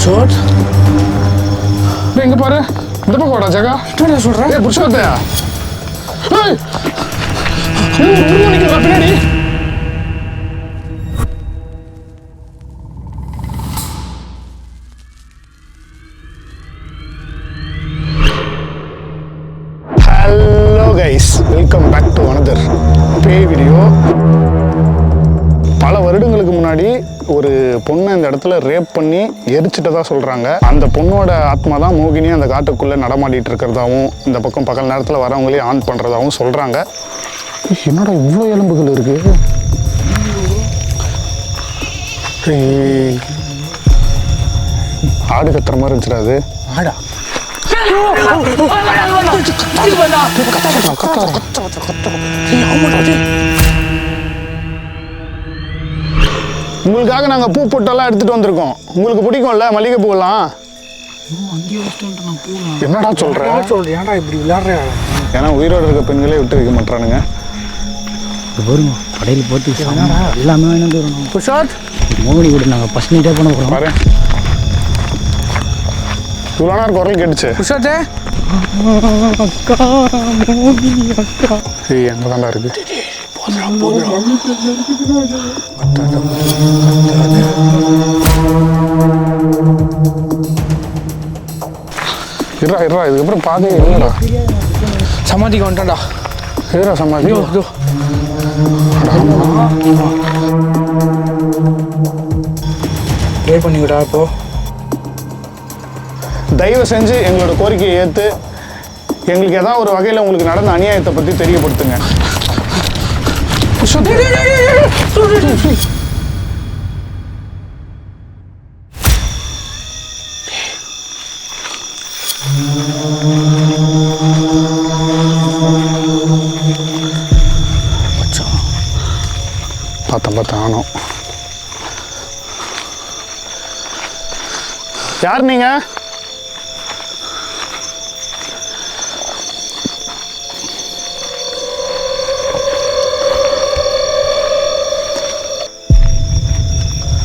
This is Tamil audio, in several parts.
ஷார்ட் எங்க பாரு இந்த பக்கம் வாடா ஜகா என்ன சொல்ற ஏய் புருஷோத்தயா ஏய் நிக்கிறா பின்னாடி hello guys welcome back to another பேய் வீடியோ. பல வருடங்களுக்கு முன்னாடி ஒரு பொண்ணை இந்த இடத்துல ரேப் பண்ணி எரிச்சிட்டதா சொல்கிறாங்க. அந்த பொண்ணோட ஆத்மா தான் மோகினி அந்த காட்டுக்குள்ளே நடமாடிட்டு இருக்கிறதாவும் இந்த பக்கம் பகல் நேரத்தில் வரவங்களே ஆன் பண்ணுறதாகவும் சொல்கிறாங்க. என்னடா இவ்வளோ எலும்புகள் இருக்கு? ஆடு கத்துற மாதிரி இருந்துச்சுடா அது. ஆடா உங்களுக்காக நாங்கள் பூ பொட்டெல்லாம் எடுத்துட்டு வந்திருக்கோம். உங்களுக்கு பிடிக்கும்ல மல்லிகை பூவெல்லாம்? என்னடா ஏன்டா இப்படி விளையாடுற? ஏன்னா உயிரோடு இருக்க பெண்களே விட்டு வைக்க மாட்டானுங்க. வருங்க கடையில் போட்டு எல்லாமே வேணும் வரணும். புஷாட் மோகினி கூட நாங்கள் ஃபஸ்ட் நைட்டே பண்ண போகிறோம். பாரு இவ்வளோ நேரம் குரல் கேட்டுச்சு. புஷாட்டே அக்கா மோகினி அக்கா ஏய் எங்கே தாண்டா இருக்கு? இருடா இதுக்கப்புறம் பாதே இல்லைடா. சமாதிக்கு வந்துட்டான்டா. எதுடா சமாதி? ப்ரே பண்ணிவிடா இப்போ. தயவு செஞ்சு எங்களோட கோரிக்கையை ஏற்று எங்களுக்கு ஏதாவது ஒரு வகையில் உங்களுக்கு நடந்த அநியாயத்தை பற்றி தெரியப்படுத்துங்க. பார்த்தேன் ஆனோம். யார் நீங்க?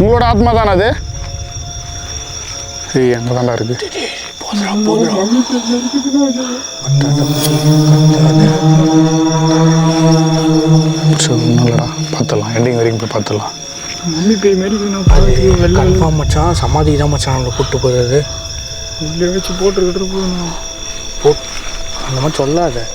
உங்களோட ஆத்மா தானே அது? ஏய் எங்கே தாண்டா இருக்கு? ஒன்றும் இல்லைடா, பார்த்துடலாம். எண்டிங் வரைக்கும் போய் பார்த்துடலாம். மம்மி பேய் மாரி கன்ஃபார்ம் மச்சான். சமாதி தான் மச்சான் நம்மளை கூப்பிட்டு போகிறது. உள்ளே வச்சு போட்டுக்கிட்டு போகணும். அந்த மாதிரி சொல்லாத.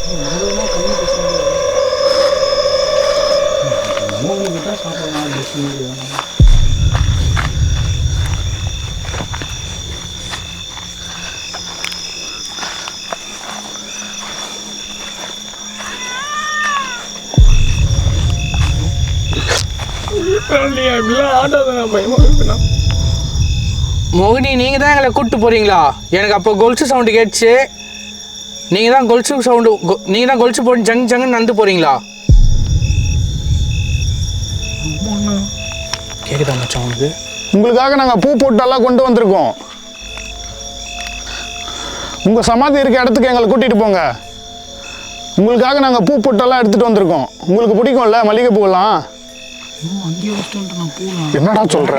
மோகினி நீங்கள் தான் எங்களை கூப்பிட்டு போகிறீங்களா? எனக்கு அப்போ கொலுசு சவுண்டு கேட்டுச்சு. நீங்கள் தான் கொலுசு போட்டு ஜங் ஜங்குன்னு நடந்து போகிறீங்களா? கேட்குதா மச்சான் உனக்கு? உங்களுக்காக நாங்கள் பூ போட்டெல்லாம் கொண்டு வந்திருக்கோம். உங்கள் சமாதி இருக்க இடத்துக்கு எங்களை கூட்டிகிட்டு போங்க. உங்களுக்காக நாங்கள் பூ பொட்டெல்லாம் எடுத்துகிட்டு வந்திருக்கோம். உங்களுக்கு பிடிக்கும்ல மல்லிகை பூவெல்லாம்? என்னடா சொல்ற?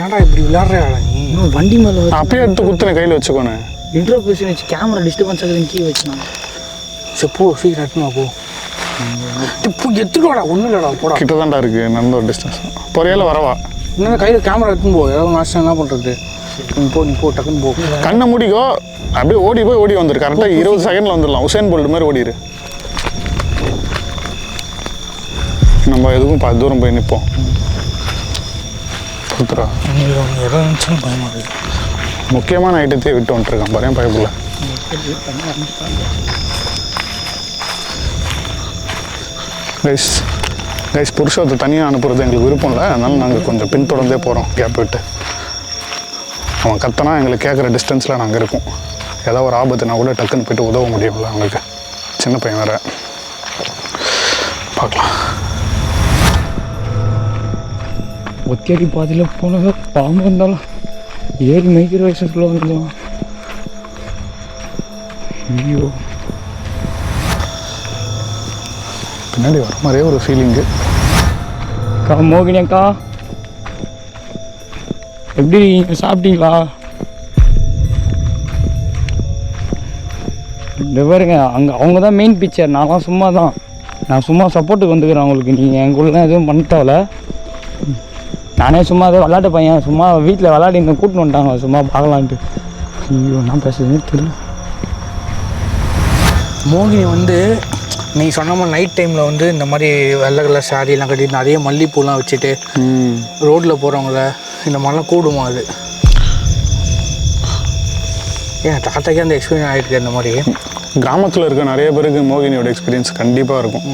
ஏன்டா இப்படி விளையாடுற? இன்னும் வண்டி மேலே அப்பயே எடுத்து குத்துன கையில் வச்சுக்கோன்னு. இன்ட்ரோ பேசி வச்சு கேமரா டிஸ்டர்பன்ஸ் ஆகுதுன்னு கீ வச்சுனா. சரி போ, சீக்கிரம் எடுத்துமா போ. இப்போ எடுத்துக்கோடா, ஒன்றும் இல்லைடா போடா. கிட்ட தான்டா இருக்கு, நல்ல ஒரு டிஸ்டன்ஸ். பொறையால வரவா? இன்னும் கையில் கேமரா எடுத்துன்னு போ. ஏதாவது நாசம் என்ன பண்ணுறது? நீ போ டக்குன்னு போ. கண்ணை மூடிக்கோ, அப்படியே ஓடி வந்துரு. கரெக்டாக 20 செகண்டில் வந்துடலாம். உசேன் போல்ட் மாதிரி ஓடிடு. நம்ம எதுக்கும் தூரம் போய் நிற்போம். கொடுத்துரா. எதாவது பயமாக இருக்குது. முக்கியமான ஐட்டத்தையே விட்டு வந்துட்டுருக்கான் பாரு. பயப்படல. கைஸ் புருஷத்தை தனியாக அனுப்புறது எங்களுக்கு விருப்பம் இல்லை. அதனால நாங்கள் கொஞ்சம் பின்தொடர்ந்தே போகிறோம் கேப் விட்டு. அவன் கத்தனா எங்களுக்கு கேட்குற டிஸ்டன்ஸில் நாங்கள் இருக்கோம். ஏதாவது ஒரு ஆபத்துனா கூட டக்குன்னு போய்ட்டு உதவ முடியும்ல அவங்களுக்கு. சின்ன பையன் வேறு. பார்க்கலாம். ஒத்தியாடி பாதியில் போனது பாம்பு வந்தாலும் ஏறி மைக்கிற வயசுக்குள்ள வந்துடும். ஐயோ பின்னாடி வர மாதிரியே ஒரு ஃபீலிங்கு. அக்கா மோகினி அக்கா எப்படி சாப்பிட்டீங்களா? இந்த பாருங்க அங்கே அவங்க தான் மெயின் பிக்சர், நான் சும்மா தான், நான் சும்மா சப்போர்ட்டுக்கு வந்துக்கிறேன் அவங்களுக்கு. நீங்கள் எங்களுக்குலாம் எதுவும் பண்ண தேவையில்ல. நானே சும்மா அதை விளாட்டு பையன், சும்மா வீட்டில் விளாடி இங்கே கூட்டின்னு வந்துட்டாங்க சும்மா பார்க்கலான்ட்டு. ஐயோ நான் பேசுறதுன்னு தெரியல. மோகினி வந்து நீ சொன்ன மாதிரி நைட் டைமில் வந்து இந்த மாதிரி வெள்ளை கலர் சாரீலாம் கட்டிட்டு நிறைய மல்லிகைப்பூலாம் வச்சுட்டு ரோட்டில் போகிறவங்கள இந்த மாதிரிலாம் கூடுமா அது? ஏன் தாத்தாக்கே அந்த எக்ஸ்பீரியன்ஸ் ஆகிருக்கு இந்த மாதிரி? கிராமத்தில் இருக்க நிறைய பேருக்கு மோகினியோட எக்ஸ்பீரியன்ஸ் கண்டிப்பாக இருக்கும்.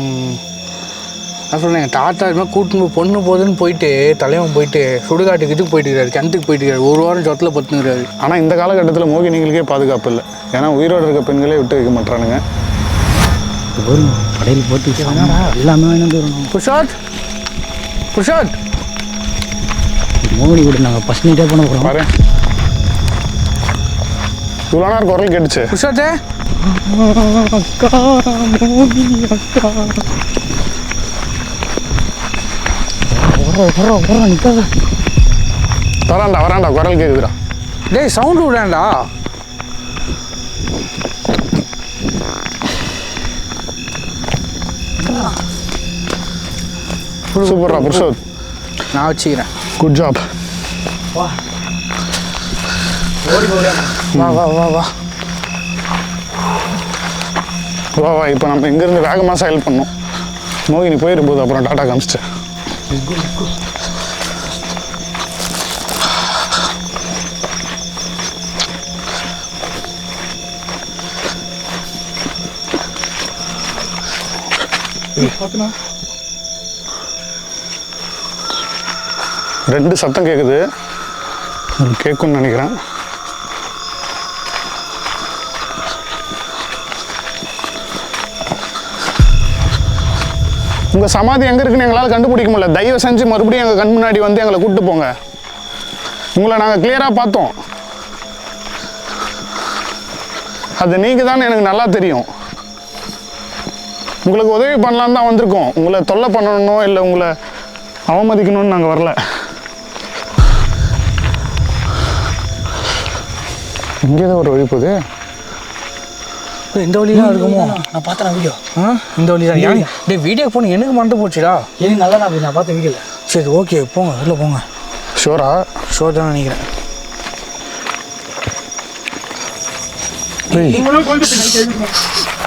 நான் சொல்கிறேன், எங்கள் தாத்தா இது மாதிரி கூட்டின்னு பொண்ணு போகுதுன்னு போயிட்டு தலைவன் போயிட்டு சுடுகாட்டுக்கு இதுக்கு போயிட்டு இருக்காரு, கிணத்துக்கு போயிட்டு இருக்காரு, ஒரு வாரம் சொத்தில் பத்துனுறாரு. ஆனால் இந்த காலகட்டத்தில் மோகினிகளுக்கே பாதுகாப்பு இல்லை. ஏன்னா உயிரோடு இருக்க பெண்களே விட்டு வைக்க மாட்டானுங்க. வரும் கடையில் போட்டு எல்லாமே வேணும் வரணும். புஷாத் புஷாத் மோகினி கூட நாங்கள் ஃபஸ்ட் நைட்டே பண்ண போகிறோம். பாரு இவ்வளோ நேரம் குரல் கேட்டுச்சு. புஷாத்தே அக்கா மோகினி அக்கா வர நிற்காத. வராண்டா குரல் கேட்குதுடா. டேய் சவுண்டு விடாண்டா. சூப்பர்ரா புருஷோத், நான் வச்சுக்கிறேன். Good job. வா வா வா வா வா வா வா. இப்போ நம்ம இங்கேருந்து வேகமாக செயல் பண்ணோம். மோகினி போயிடும்போது அப்புறம் டாட்டா காமிச்சிட்டேன். ரெண்டு சத்தம் கேட்குது, கேட்கும்னு நினைக்கிறேன். உங்கள் சமாதி எங்கே இருக்குன்னு எங்களால் கண்டுபிடிக்க முடியல. தயவு செஞ்சு மறுபடியும் எங்கள் கண் முன்னாடி வந்து எங்களை கூப்பிட்டு போங்க. உங்களை நாங்கள் கிளியராக பார்த்தோம். அது நீங்கள் தான் எனக்கு நல்லா தெரியும். உங்களுக்கு உதவி பண்ணலான்னு தான் வந்திருக்கோம். உங்களை தொல்லை பண்ணணும் இல்லை உங்களை அவமதிக்கணும்னு நாங்கள் வரல. இங்கே தான் ஒரு வழி போகுது. இந்த வழி தான் இருக்குமோ? நான் பார்த்தேன் வீடியோ. இந்த வழி தான். டே வீடியோ போன எனக்கு மறந்து போச்சுடா. எனக்கு நல்லா நான் பார்த்தேன் வீடியோவில். சரி ஓகே போங்க, உள்ளே போங்க. ஷோரா? ஷோர் தான் நினைக்கிறேன்.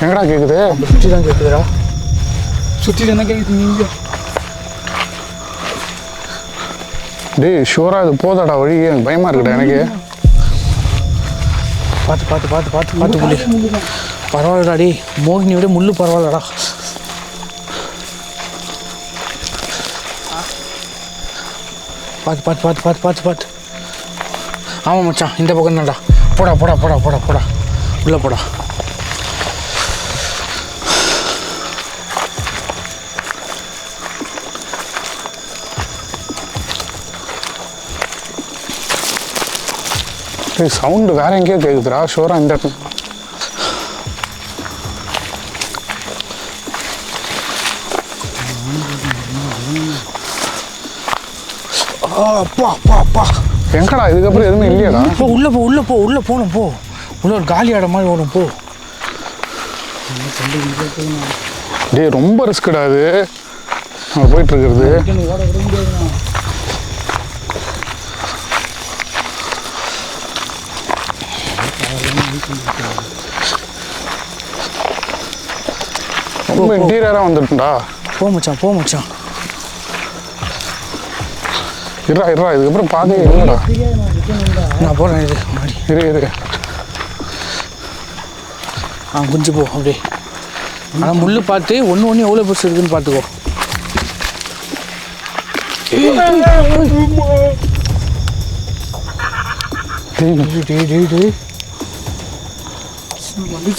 எங்கடா கேட்குது? சுற்றி தான் கேட்குதுடா. சுற்றி என்ன கேட்குது நீங்கள்? டேய் ஷோரா இது போதாடா வழி? எனக்கு பயமாக இருக்குடா எனக்கு. பார்த்து பார்த்து பார்த்து பார்த்து பார்த்து புள்ளி. பரவாயில்லடா டி, மோகினி விட முள்ளு பரவாயில்லடா. பார்த்து பார்த்து பார்த்து பார்த்து பார்த்து பார்த்து. ஆமாம் மச்சான், இந்த பக்கம் தான்டா. போடா போடா போடா போடா போடா உள்ளே போடா. சவுண்டு வேற எங்கேயோ கேட்குதுடா. ஷோரா இந்த இடத்துல? அப்பா அப்பா அப்பா. எங்கடா இதுக்கப்புறம் எதுவுமே இல்லையாடா? போ உள்ளே போ உள்ளே போ உள்ளே போகணும். போ உள்ள ஒரு காலி ஆட மாதிரி ஓடும். போ. டேய் ரொம்ப ரிஸ்க்குடா அது நம்ம போயிட்டுருக்கிறது. ரொம்ப இன்டீரியராக வந்துட்டுண்டா. போ மச்சான் போ மச்சான். இருடா இதுக்கப்புறம் பாதையே இல்லைடா. நான் போகிறேன். இது முன்னாடி இரு குஞ்சு போ அப்படியே. ஆனால் முள்ளு பார்த்து ஒன்று எவ்வளோ பெருசு இருக்குன்னு பார்த்துக்கோ.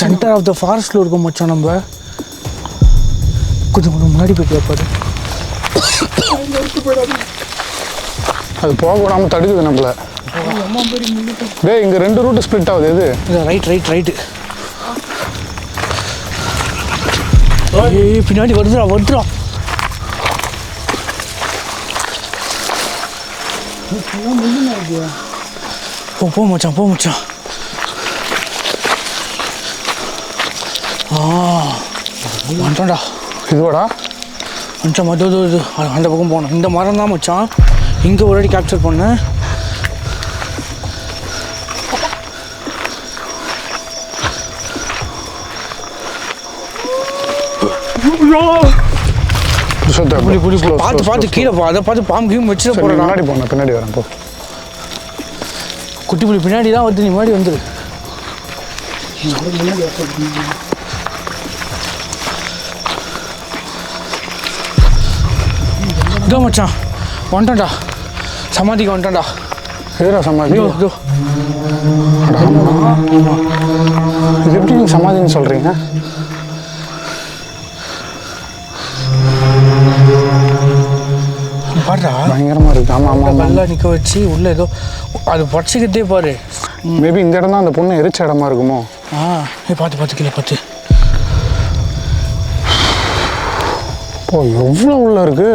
சென்டர் ஆஃப் த ஃபாரஸ்ட்டில் இருக்கும் மச்சான். நம்ம கொஞ்சம் முன்னாடி போய் பாரு. அது போக விடாமல் தடுக்குது நம்மள. டேய் இங்கே 2 ரூட்டு ஸ்ப்ளிட் ஆகுது. எது? ரைட்டு. பின்னாடி வருதுடா. போ மச்சான். வந்துட்டோம்டா. இதுவாடா மச்சான் இது அந்த பக்கம் போகணும். இந்த மரம் தான் மச்சான் இங்கே ஒரு அடி கேப்சர் பண்ணேன். பார்த்து கீழே அதை பார்த்து பாம்பு கீழே வச்சுட்டு போகிறேன். முன்னாடி போனேன், பின்னாடி வரேன் போ. குட்டி புள்ளி பின்னாடி தான் வந்து நீ முன்னாடி வந்துரு. இதோ மச்சான் வந்துட்டோம்டா, சமாதிக்கு வந்துட்டோம்டா. எதுடா சமாதி? இதோ இது எப்படி நீங்கள் சமாதின்னு சொல்கிறீங்க? பாடுறா பயங்கரமாக இருக்குது. ஆமாம் ஆமாம் நல்லா நிற்க வச்சு உள்ளே ஏதோ அது படைச்சிக்கிட்டே பாரு. மேபி இந்த இடம் தான் அந்த பொண்ணு எரிச்ச இடமா இருக்குமோ? பார்த்து கீழே பார்த்து. ஓ எவ்வளோ உள்ள இருக்கு.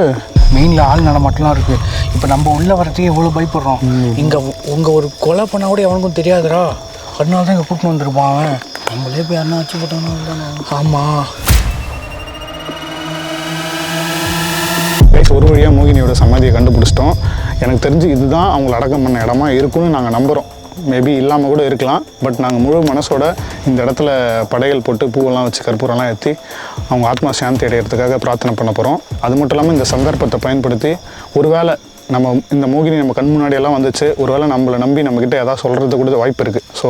மெயினில் ஆள் நடமாட்டம்லாம் இருக்குது. இப்போ நம்ம உள்ளே வரதுக்கு எவ்வளோ பயப்படுறோம். இங்கே உங்கள் ஒரு கொலை பண்ணால் கூட எவனுக்கும் தெரியாதுடா. அதனால தான் இங்கே கூப்பிட்டு வந்துருப்பான் அவன். நம்மளே போய் அண்ணா வச்சு போட்டானோ. ஆமாம் ஒரு வழியாக மோகினியோட சமாதியை கண்டுபிடிச்சிட்டோம். எனக்கு தெரிஞ்சு இதுதான் அவங்கள அடக்கம் பண்ண இடமா இருக்குன்னு நாங்கள் நம்புகிறோம். மேபி இல்லாமல் கூட இருக்கலாம். பட் நாங்கள் முழு மனசோட இந்த இடத்துல படையல் போட்டு பூவெல்லாம் வச்சு கற்பூரம்லாம் ஏற்றி அவங்க ஆத்மா சாந்தி அடைகிறதுக்காக பிரார்த்தனை பண்ண போகிறோம். அது மட்டும் இல்லாமல் இந்த சந்தர்ப்பத்தை பயன்படுத்தி ஒருவேளை நம்ம இந்த மோகினி நம்ம கண் முன்னாடியெல்லாம் வந்துச்சு, ஒருவேளை நம்மளை நம்பி நம்மக்கிட்ட எதாவது சொல்கிறது கூட வாய்ப்பு இருக்குது. ஸோ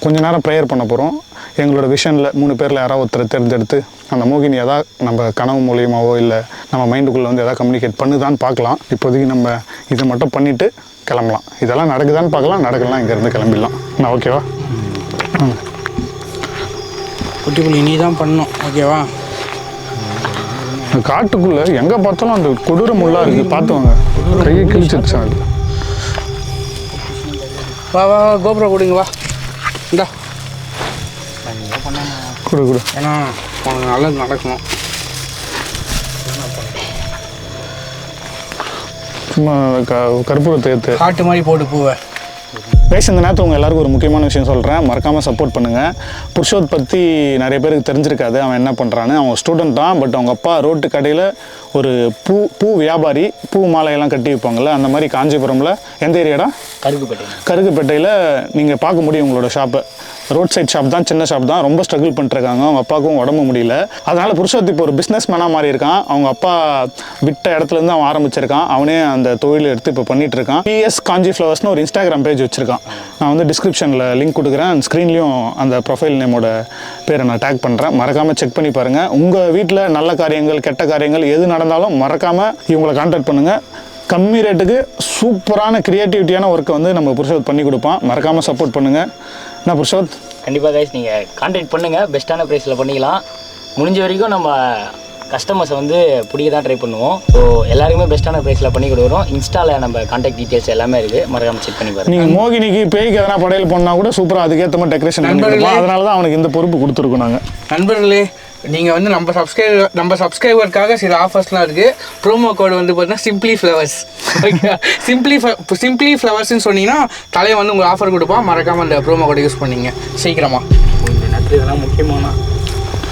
கொஞ்ச நேரம் ப்ரேயர் பண்ண போகிறோம். எங்களோட விஷனில் 3 பேரில் யாராவது ஒருத்தர் தேர்ந்தெடுத்து அந்த மோகினி எதாவது நம்ம கனவு மூலியமாகவோ இல்லை நம்ம மைண்டுக்குள்ளே வந்து எதாவது கம்யூனிகேட் பண்ணுதான்னு பார்க்கலாம். இப்போதைக்கு நம்ம இதை மட்டும் பண்ணிவிட்டு கிளம்பலாம். இதெல்லாம் நடக்குதான்னு பார்க்கலாம். நடக்கலாம், இங்கேருந்து கிளம்பிடலாம். நான் ஓகேவா? குட்டி புள்ளி நீ தான் பண்ணணும். ஓகேவா? காட்டுக்குள்ளே எங்கே பார்த்தாலும் அந்த கொடூர முள்ளா இருக்குது. பார்த்துவாங்க, கையை கிழிச்சிருச்சு. அது வா கோபுரம் கொடுங்க. வா இந்தா கொடு. ஏன்னா உனக்கு நல்லது நடக்கணும். சும்மா கற்பூரத்தை ஏற்று காட்டு மாதிரி போட்டு பூவை. பேச இந்த நேரத்தில் உங்கள் எல்லாருக்கும் ஒரு முக்கியமான விஷயம் சொல்கிறேன். மறக்காமல் சப்போர்ட் பண்ணுங்கள். புருஷோத் பற்றி நிறைய பேருக்கு தெரிஞ்சிருக்காது. அவன் என்ன பண்ணுறான்னு. அவன் ஸ்டூடெண்ட் தான். பட் அவங்க அப்பா ரோட்டு கடையில் ஒரு வியாபாரி. பூ மாலையெல்லாம் கட்டி வைப்பாங்கள்ல, அந்த மாதிரி காஞ்சிபுரமில் எந்த ஏரியாடா? கருகுப்பேட்டையில் நீங்கள் பார்க்க முடியும் உங்களோட ஷாப்பை. ரோட் சைட் ஷாப் தான், சின்ன ஷாப் தான். ரொம்ப ஸ்ட்ரகிள் பண்ணிட்டுருக்காங்க. அவங்க அப்பாவுக்கும் உடம்பு முடியல. அதனால் புருஷோத் இப்போ ஒரு பிஸ்னஸ் மேனாக மாறி இருக்கான். அவங்க அப்பா விட்ட இடத்துலேருந்து அவன் ஆரம்பிச்சிருக்கான். அவனே அந்த தொழில் எடுத்து இப்போ பண்ணிகிட்டு இருக்கான். PS காஞ்சி ஃப்ளவர்ஸ்னு ஒரு இன்ஸ்டாகிராம் பேஜ் வச்சுருக்கான். நான் வந்து டிஸ்கிரிப்ஷனில் லிங்க் கொடுக்குறேன். ஸ்க்ரீன்லேயும் அந்த ப்ரொஃபைல் நேமோட பேரை நான் டேக் பண்ணுறேன். மறக்காமல் செக் பண்ணி பாருங்கள். உங்கள் வீட்டில் நல்ல காரியங்கள் கெட்ட காரியங்கள் எது நடந்தாலும் மறக்காமல் இவங்களை கான்டாக்ட் பண்ணுங்கள். கம்மி ரேட்டுக்கு சூப்பரான க்ரியேட்டிவிட்டியான ஒர்க்கை வந்து நம்ம புருஷோத் பண்ணி கொடுப்பான். மறக்காமல் சப்போர்ட் பண்ணுங்கள். என்ன புருஷோத்? கண்டிப்பாக கைஸ் நீங்கள் கான்டாக்ட் பண்ணுங்கள். பெஸ்ட்டான ப்ரைஸில் பண்ணிக்கலாம். முடிஞ்ச வரைக்கும் நம்ம கஸ்டமர்ஸை வந்து பிடிக்க தான் ட்ரை பண்ணுவோம். ஸோ எல்லாருக்குமே பெஸ்ட்டான ப்ரைஸில் பண்ணி கொடுக்குறோம். இன்ஸ்டாவில் நம்ம கான்டாக்ட் டீட்டெயில்ஸ் எல்லாமே இருக்குது. மறக்காமல் செக் பண்ணி பாருங்கள். நீங்கள் மோகினிக்கு பேய்க்கு எதனா படையல் பண்ணால் கூட சூப்பராக அதுக்கேற்ற மாதிரி டெக்கரேஷன் பண்ணிருக்கோம். அதனால தான் அவனுக்கு இந்த பொறுப்பு கொடுத்துருக்கோம் நாங்கள். நண்பர்களே, நீங்கள் வந்து நம்ம சப்ஸ்கிரைபருக்காக சில ஆஃபர்ஸ்லாம் இருக்குது. ப்ரோமோ கோடு வந்து பார்த்தீங்கன்னா சிம்பிளி ஃப்ளவர்ஸ். ஓகே, சிம்பிளி ஃப்ளவர்ஸ்ன்னு சொன்னீங்கன்னா தலையை வந்து உங்களுக்கு ஆஃபர் கொடுப்பான். மறக்காமல் அந்த ப்ரோமோ கோடை யூஸ் பண்ணிங்க சீக்கிரமாக. இந்த நேரத்தில் இதெல்லாம் முக்கியமான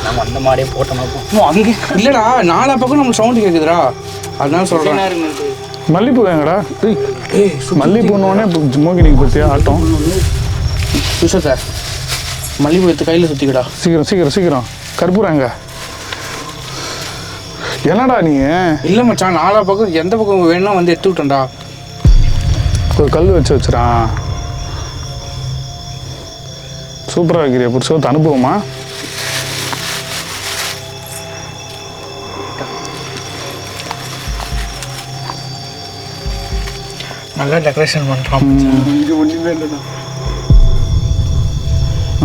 நம்ம அந்த மாதிரியே போட்டோம்னா அங்கே இல்லைடா, 4 பக்கம் நம்ம சவுண்டு கேட்குதுடா. அதனால சொல்கிறேன். மல்லிப்பூ வேங்கடா. மல்லிப்பூன்னோடனே மோகினிக்கு பற்றியா ஆட்டம். சார் மல்லிப்பூ எடுத்து கையில் சுற்றிக்கடா. சீக்கிரம் கற்பூரங்க. என்னடா நீ? இல்லை மச்சான், 4 பக்கம் எந்த பக்கம் வேணும்னா வந்து எடுத்து விட்டேன்டா. ஒரு கல் வச்சுறான். சூப்பராக வைக்கிறியா புருஷோத்? அனுபவமா? நல்லா டெக்கரேஷன் பண்ணுறான்.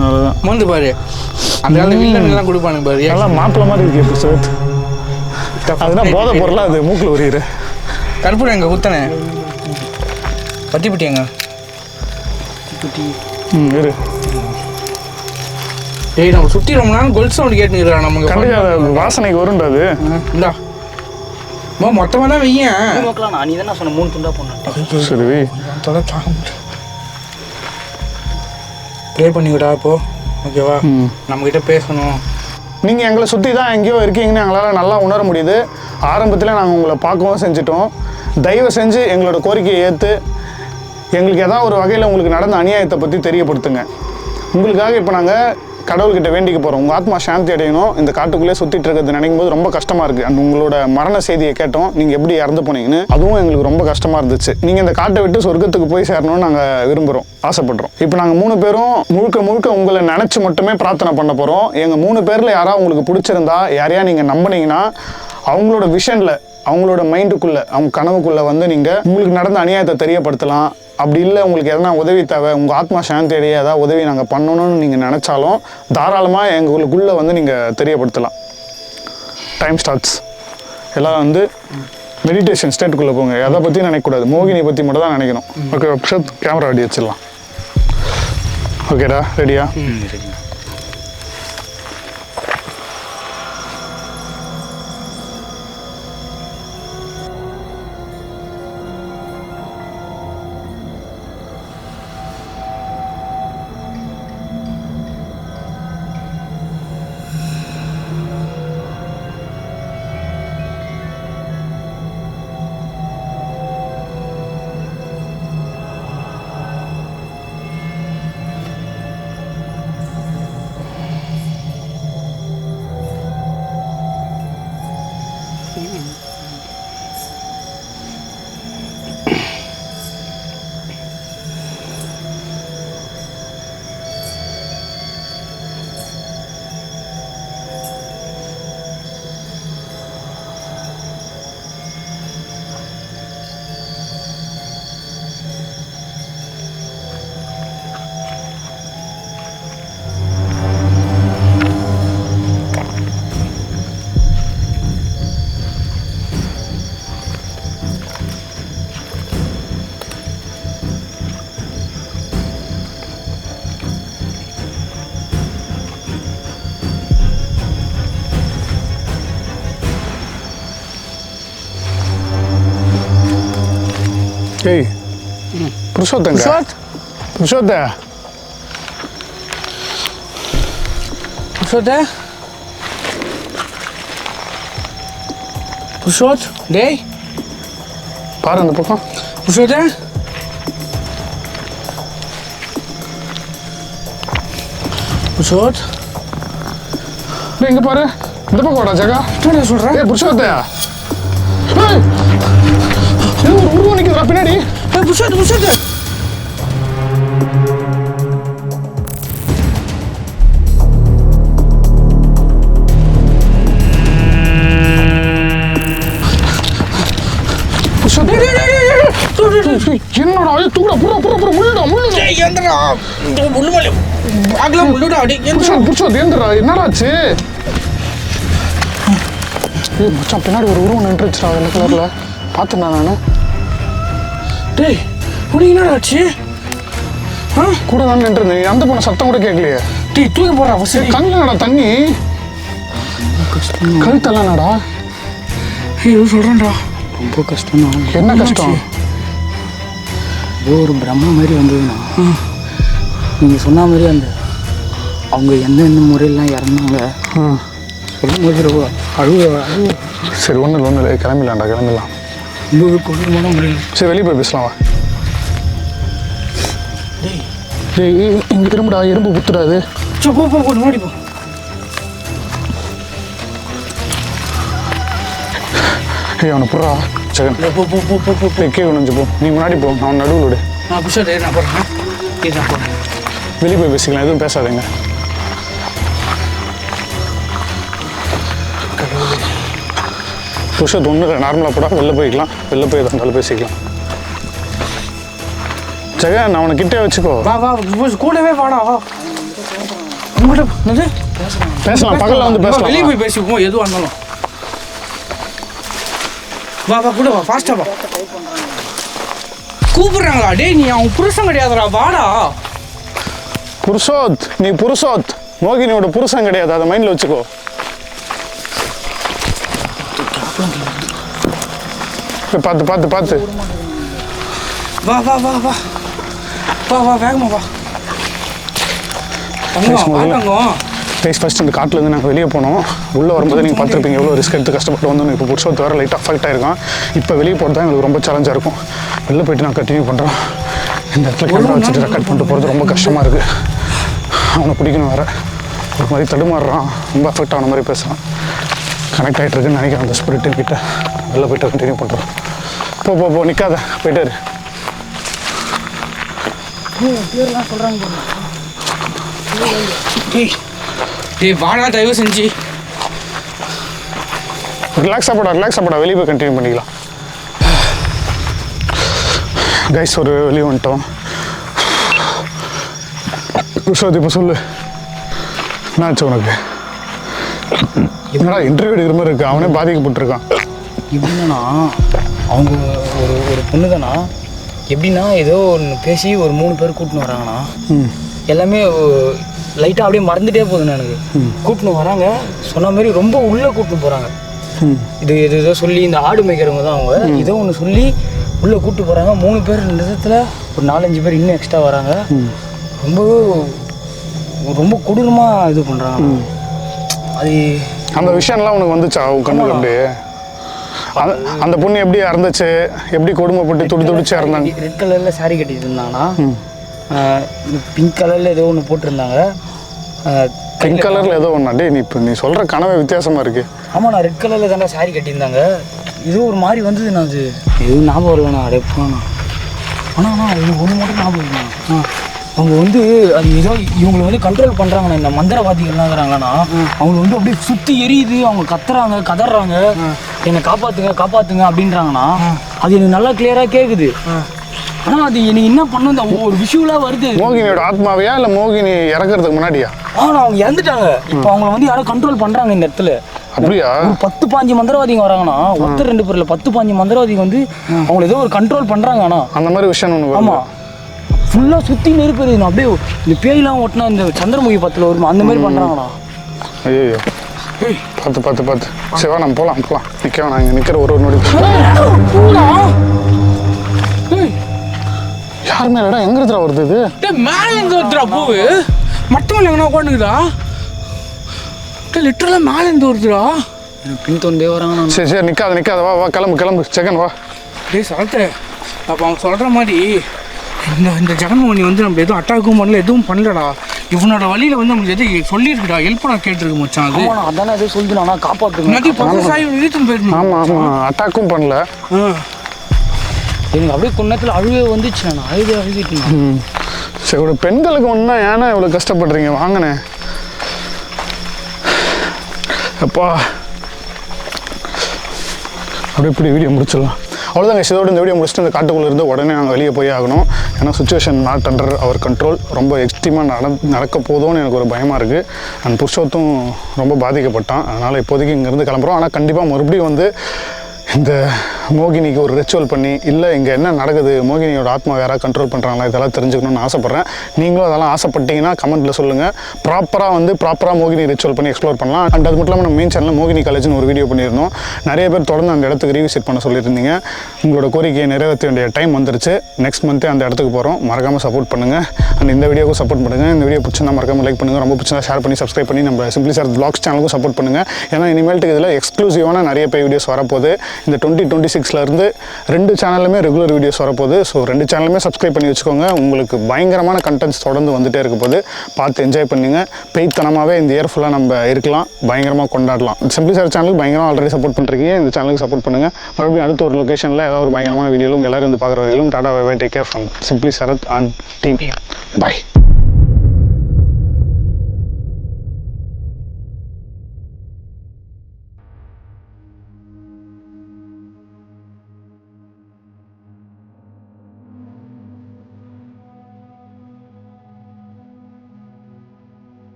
அவ்வளோதான். வந்து பாரு, அந்த காலத்து வில்லன்லாம் கொடுப்பானுங்க பாரு. நல்லா மாப்பிள்ள மாதிரி இருக்கே புருஷோத். அதுதான் போதை பொருளா அது மூக்கில் உரியிற. கற்பூரம் எங்க குத்தனே பட்டி எங்க இரு. ஏய், நம்ம சுற்றி ரொம்ப நேரம் கோல்ட் சவுண்ட் கேட்டுக்கிறா. நமக்கு கண்டிப்பாக வாசனைக்கு வரும்டா அது. இந்தா மொத்தமாக தான் வையேன். நீ தானே சொன்ன 3 துண்டா போன. சரி, ப்ரே பண்ணிவிடா இப்போ. ஓகேவா? நம்மக்கிட்ட பேசணும், நீங்கள் எங்களை சுற்றி தான் எங்கேயோ இருக்கீங்கன்னு எங்களால் நல்லா உணர முடியுது. ஆரம்பத்தில் நாங்கள் உங்களை பார்க்கவும் செஞ்சிட்டோம். தயவு செஞ்சு எங்களோட கோரிக்கையை ஏற்று எங்களுக்கு ஏதாவது ஒரு வகையில் உங்களுக்கு நடந்த அநியாயத்தை பற்றி தெரியப்படுத்துங்க. உங்களுக்காக இப்போ நாங்கள் கடவுள்கிட்ட வேண்டிக்க போகிறோம். உங்கள் ஆத்மா சாந்தி அடையணும். இந்த காட்டுக்குள்ளே சுற்றிட்டு இருக்கிறது நினைக்கும் போது ரொம்ப கஷ்டமாக இருக்குது. அண்ட் உங்களோட மரண செய்தியை கேட்டோம், நீங்கள் எப்படி இறந்து போனீங்கன்னு. அதுவும் எங்களுக்கு ரொம்ப கஷ்டமாக இருந்துச்சு. நீங்கள் இந்த காட்டை விட்டு சொர்க்கத்துக்கு போய் சேரணும்னு நாங்கள் விரும்புகிறோம், ஆசைப்படுறோம். இப்போ நாங்கள் 3 பேரும் முழுக்க உங்களை நினச்சி மட்டுமே பிரார்த்தனை பண்ண போகிறோம். எங்கள் 3 பேரில் யாராவது உங்களுக்கு பிடிச்சிருந்தா, யாரையா நீங்கள் நம்பினீங்கன்னா அவங்களோட விஷனில், அவங்களோட மைண்டுக்குள்ளே, அவங்க கனவுக்குள்ளே வந்து நீங்கள் உங்களுக்கு நடந்த அநியாயத்தை தெரியப்படுத்தலாம். அப்படி இல்லை உங்களுக்கு எதனா உதவி தேவை, உங்கள் ஆத்மா சாந்தி அடைய ஏதாவது உதவி நாங்கள் பண்ணணும்னு நீங்கள் நினச்சாலும் தாராளமாக எங்களுக்குள்ளே வந்து நீங்கள் தெரியப்படுத்தலாம். Time starts. எல்லாம் வந்து மெடிடேஷன் ஸ்டேட்டுக்குள்ளே போங்க. எதை பற்றி நினைக்கக்கூடாது, மோகினியை பற்றி மட்டும் தான் நினைக்கணும். ஓகே அக்ஷத், கேமரா ரெடி வச்சிடலாம். ஓகேடா, ரெடியா? ஏய் புருஷோத்தங்க, புருஷோத்த புருஷோத், டேய் பாரு அந்த பக்கம். புருஷோத்த, புருஷோத், இங்க பாரு, இந்த பக்கம் வாடா ஜகா. என்ன சொல்கிறேன்? ஏய் புருஷோத்த, ஒரு உருவம் நிற்குதுடா பின்னாடி. புருஷோத், என்னடா தூக்குடா, புறா முள்ளுடா. ஏந்திரா, முள்ளு மேலே ஆகலாம், முள்ளுடா. புருஷோத் ஏந்திரா, என்னடாச்சு? ஏய் மச்சான், பின்னாடி ஒரு உருவம் நின்றுச்சுடா வெள்ளை கலர்ல. பார்த்துண்ணா நான். டேய் உனக்கு என்னடா ஆச்சு? கூட தான் நின்றுருந்தேன். அந்த பொண்ணு சத்தம் கூட கேட்கலையே. டேய் தூக்கி போடுறா அவசியம். கண்ணுலடா தண்ணி, கழுத்தெல்லாம் நடா. ஐயோ சொல்கிறேன்டா, ரொம்ப கஷ்டம் தான். என்ன கஷ்டம்? ஏதோ ஒரு பிரம்ம மாதிரி வந்ததுண்ணா. நீங்கள் சொன்ன மாதிரி அந்த அவங்க எந்தெந்த முறையெல்லாம் இறந்தாங்க சொல்லும் போது ரொம்ப அழுவ. சரி ஒன்றும் இல்லை, கிளம்பிடலாம்டா, கிளம்பிடலாம். ரொம்ப கொடூரமான முறையில். சரி வெளியே போய் பேசலாம் வா. டேய் இங்கே திரும்படா, எறும்பு குத்துறாது. போ முன்னாடி போ. ஏய் அவனை புறா செகண்ட். போ. கே ஒன்று போ, நீ முன்னாடி போ, நான் நடுவில் விடு. நான் புஷோத், நான் போகிறேன். நான் போகிறேன். வெளியே போய் பேசிக்கலாம், எதுவும் பேசாதீங்க. புஷத் ஒன்றும் இல்லை, நார்மலாக போடா, வெளில போய்க்கலாம். வெளில போய் எதாக இருந்தாலும் பேசிக்கலாம். ஜெகன் அவனை கிட்டே வச்சுக்கோ. வா கூடவே வாடா, வா. பேசலாம், பகலில் வந்து பேசலாம். வெளியே போய் பேசிக்குவோம், எதுவாக இருந்தாலும். வா கூட வா, ஃபாஸ்டா வா. கூப்பிடுறாங்களா? டேய் நீ அவன் புருஷன் கிடையாதுடா, வாடா. புருஷோத், நீ புருஷோத், மோகினியோட புருஷன் கிடையாது, அதை மைண்டில் வச்சுக்கோ. பார்த்து வா வேகமா வா. தங்கம், ஃபர்ஸ்ட் இந்த காட்டிலேருந்து நாங்கள் வெளியே போனோம். உள்ளே வரும்போது நீங்கள் பார்த்துருப்பீங்க எவ்வளோ ரிஸ்க் எடுத்து கஷ்டப்பட்டு வந்தோம். இப்போ புருஷத்து வேறு லைட்டாக அஃபெக்ட் ஆகிருக்கான். இப்போ வெளியே போகிறது தான் எங்களுக்கு ரொம்ப சேலஞ்சாக இருக்கும். வெளில போயிட்டு நான் கண்டினியூ பண்ணுறோம். இந்த இடத்துல கேமரா வச்சுட்டு ரெக்கார்ட் பண்ணிட்டு போகிறது ரொம்ப கஷ்டமாக இருக்குது. அவனை பிடிக்கணும் வேறு, ஒரு மாதிரி தடுமாறுறான், ரொம்ப அஃபெக்ட் ஆன மாதிரி பேசுகிறான். கனெக்ட் ஆகிட்டு இருக்குன்னு நினைக்கிறேன் அந்த ஸ்பிரிட்டு கிட்ட. வெளில போய்ட்டு கண்டினியூ பண்ணுறோம். போ நிற்காத, போயிட்டே இரு. பேர்லாம் சொல்கிறாங்க. வாடா தயவு செஞ்சு ரிலாக்ஸாக போடா, வெளியே போய் கண்டினியூ பண்ணிக்கலாம். கைஸ் ஒரு வெளியே வந்துட்டோம். புருஷோத் இப்போ சொல்லு, என்னாச்சு உனக்கு? என்னடா இன்டர்வியூ எடுக்கிற மாதிரி இருக்கு? அவனே பாதிக்கப்பட்டிருக்கான். எப்படின்னா அவங்க ஒரு பொண்ணு தானா, எப்படின்னா ஏதோ ஒன்று பேசி ஒரு 3 பேர் கூட்டின்னு வராங்கண்ணா. எல்லாமே லைட்டாக அப்படியே மறந்துட்டே போகுதுண்ணா எனக்கு. கூட்டின்னு வராங்க சொன்ன மாதிரி ரொம்ப உள்ளே கூட்டின்னு போகிறாங்க. ஏதோ சொல்லி இந்த ஆடு மேய்க்கிறவங்க தான் அவங்க. ஏதோ ஒன்று சொல்லி உள்ளே கூப்பிட்டு போகிறாங்க. 3 பேர் இந்த விதத்தில் ஒரு 4-5 பேர் இன்னும் எக்ஸ்ட்ரா வராங்க. ரொம்ப கொடூரமாக இது பண்ணுறாங்க. அது அந்த விஷயம்லாம் உனக்கு வந்துச்சா உன் கண்ணுக்கு? அப்படியே அந்த பொண்ணு எப்படி இறந்துச்சு, எப்படி கொடுமைப்பட்டு துடிச்சு இறந்தாங்க? ரெட் கலரில் சாரீ கட்டிட்டு இருந்தாங்கன்னா, பிங்க் கலரில் ஏதோ ஒன்று போட்டிருந்தாங்க. பிங்க் கலரில் ஏதோ ஒன்றா? டே நீ சொல்கிற கனவே வித்தியாசமாக இருக்கு. ஆமாம், நான் ரெட் கலரில் தானே சாரீ கட்டியிருந்தாங்க. இது ஒரு மாதிரி வந்தது. நான் அது எதுவும் ஞாபகம் இல்லைண்ணா. அடைப்பாண்ணா. ஆனால் எனக்கு ஒன்று மட்டும் ஞாபகம் இல்லைண்ணா. அவங்க அது ஏதோ இவங்களை கண்ட்ரோல் பண்ணுறாங்கண்ணா. இந்த மந்திரவாதிகள்லாம் இருக்கிறாங்கண்ணா, அவங்க அப்படியே சுற்றி எரியுது. அவங்க கதறாங்க, என்னை காப்பாற்றுங்க அப்படின்றாங்கண்ணா. அது எனக்கு நல்லா கிளியராக கேட்குது. ஆனால் அது எனக்கு என்ன பண்ணும், ஒரு விஷுவலாக வருது. மோகினியோட ஆத்மாவையா இல்லை மோகினி இறக்குறதுக்கு முன்னாடியா? அவங்க இறந்துட்டாங்க. இப்போ அவங்களை யாரோ கண்ட்ரோல் பண்ணுறாங்க இந்த இடத்துல. அப்படியா? 10-15 மந்திரவாதிங்க வராங்கண்ணா. 1-2 பேர்ல 10-15 மந்திரவாதிங்க அவங்களை ஏதோ ஒரு கண்ட்ரோல் பண்ணுறாங்க. ஆனால் அந்த மாதிரி விஷயம் ஒன்று. ஆமாம், ஃபுல்லாக சுற்றி நெருப்பு. அப்படியே இந்த பேயெல்லாம் ஓட்டினா இந்த சந்திரமுகி 10 வருமா அந்த மாதிரி பண்ணுறாங்கண்ணா. ஐயோ, பார்த்து சிவா, நம்ம போகலாம் நிற்க வேணாம். இங்கே நிற்கிற ஒரு நொடி யாருமே இல்லடா. எங்க இருக்கிற வருது இது? மேலே இருந்து வருதுடா பூவு. மட்டும் இல்லைங்கண்ணா உட்காந்துக்குதா? லிட்டரலாக மேலே இருந்து வருதுடா. எனக்கு பின் தோண்டே வராங்கண்ணா. சரி நிற்காத வா கிளம்பு செகண்ட் வா. சரத்து, அப்போ அவங்க சொல்கிற மாதிரி இந்த ஜெகன்மோகினி நம்ம எதுவும் அட்டாக்கும் பண்ணல, எதுவும் பண்ணலடா. இவனோட வழியில் நம்மளுக்கு எதுவும் சொல்லியிருக்குடா, ஹெல்ப் பண்ண கேட்டுருக்கு மச்சான். அது அதானே எதுவும் சொல்லிட்டு நான் காப்பாற்றுங்க. ஆமாம், அட்டாக்கும் பண்ணல. எனக்கு அப்படியே கொஞ்ச நேரத்தில் அழுவே வந்துச்சு. நான் அழுதுட்டேன். சரி, ஒரு பெண்களுக்கு ஒன்றா ஏன்னா இவ்வளோ கஷ்டப்படுறீங்க? வாங்கினே அப்பா, அப்படியே இப்படி வீடியோ முடிச்சிடலாம். அவ்வளோதாங்க. இதோட இந்த வீடியோ முடிச்சுட்டு இந்த காட்டுக்குள்ளே இருந்து உடனே நாங்கள் வெளியே போய் ஆகணும். ஏன்னா situation not under our control. ரொம்ப எக்ஸ்ட்ரீமாக நடக்க போதும்னு எனக்கு ஒரு பயமாக இருக்குது. அண்ட் புருஷோத்தும் ரொம்ப பாதிக்கப்பட்டான். அதனால் இப்போதைக்கு இங்கேருந்து கிளம்புறோம். ஆனால் கண்டிப்பாக மறுபடியும் இந்த மோகினிக்கு ஒரு ரிச்சுவல் பண்ணி, இல்லை இங்கே என்ன நடக்குது, மோகினியோட ஆத்மா யாராவது கண்ட்ரோல் பண்ணுறாங்களா, இதெல்லாம் தெரிஞ்சுக்கணும்னு ஆசைப்பட்றேன். நீங்களும் அதெல்லாம் ஆசைப்பட்டீங்கன்னா கமெண்ட்டில் சொல்லுங்கள். ப்ராப்பராக மோகினி ரிச்சுவல் பண்ணி எக்ஸ்ப்ளோர் பண்ணலாம். அண்ட் அது மட்டும் இல்லாமல் நம்ம மெயின் சேனலில் மோகினி காலேஜ்னு ஒரு வீடியோ பண்ணியிருந்தோம். நிறைய பேர் தொடர்ந்து அந்த இடத்துக்கு ரீவிசிட் பண்ண சொல்லியிருந்தீங்க. உங்களோட கோரிக்கையை நிறைவேற்ற வேண்டிய டைம் வந்துருச்சு. நெக்ஸ்ட் மந்த்தே அந்த இடத்துக்கு போகிறோம். மறக்காமல் சப்போர்ட் பண்ணுங்கள். அண்ட் இந்த வீடியோவுக்கும் சப்போர்ட் பண்ணுங்கள். இந்த வீடியோ பிடிச்சிருந்தா மறக்காமல் லைக் பண்ணுங்கள். ரொம்ப பிடிச்சா ஷேர் பண்ணி சப்ஸ்கிரைப் பண்ணி நம்ம சிம்பிளி சார் வ்ளாக்ஸ் சேனலுக்கும் சப்போர்ட் பண்ணுங்கள். ஏன்னா இனிமேல்ட்டுக்கு இதில் எக்ஸ்க்ளூசிவான நிறைய வீடியோஸ் வரப்போகுது. இந்த 2026 2 சேனலுமே ரெகுலர் வீடியோஸ் வரப்போகுது. ஸோ 2 சேனலுமே சப்ஸ்கிரைப் பண்ணி வச்சுக்கோங்க. உங்களுக்கு பயங்கரமான கண்டென்ட்ஸ் தொடர்ந்து வந்துகிட்டே இருக்க போது. பார்த்து என்ஜாய் பண்ணுங்க. பெய்த்தனமாகவே இந்த இயர் ஃபுல்லாக நம்ம இருக்கலாம், பயங்கரமாக கொண்டாடலாம். சிம்பிளி சார் சேனலுக்கு பயங்கரமாக ஆல்ரெடி சப்போர்ட் பண்ணுறீங்க. இந்த சேனலுக்கு சப்போர்ட் பண்ணுங்கள். மறுபடியும் அடுத்த ஒரு லொக்கேஷனில் ஏதாவது ஒரு பயங்கரமான வீடியோவில் எல்லாரும் பார்க்குற வரையிலும் tata bye bye. Take care from simply Sarath and team. By.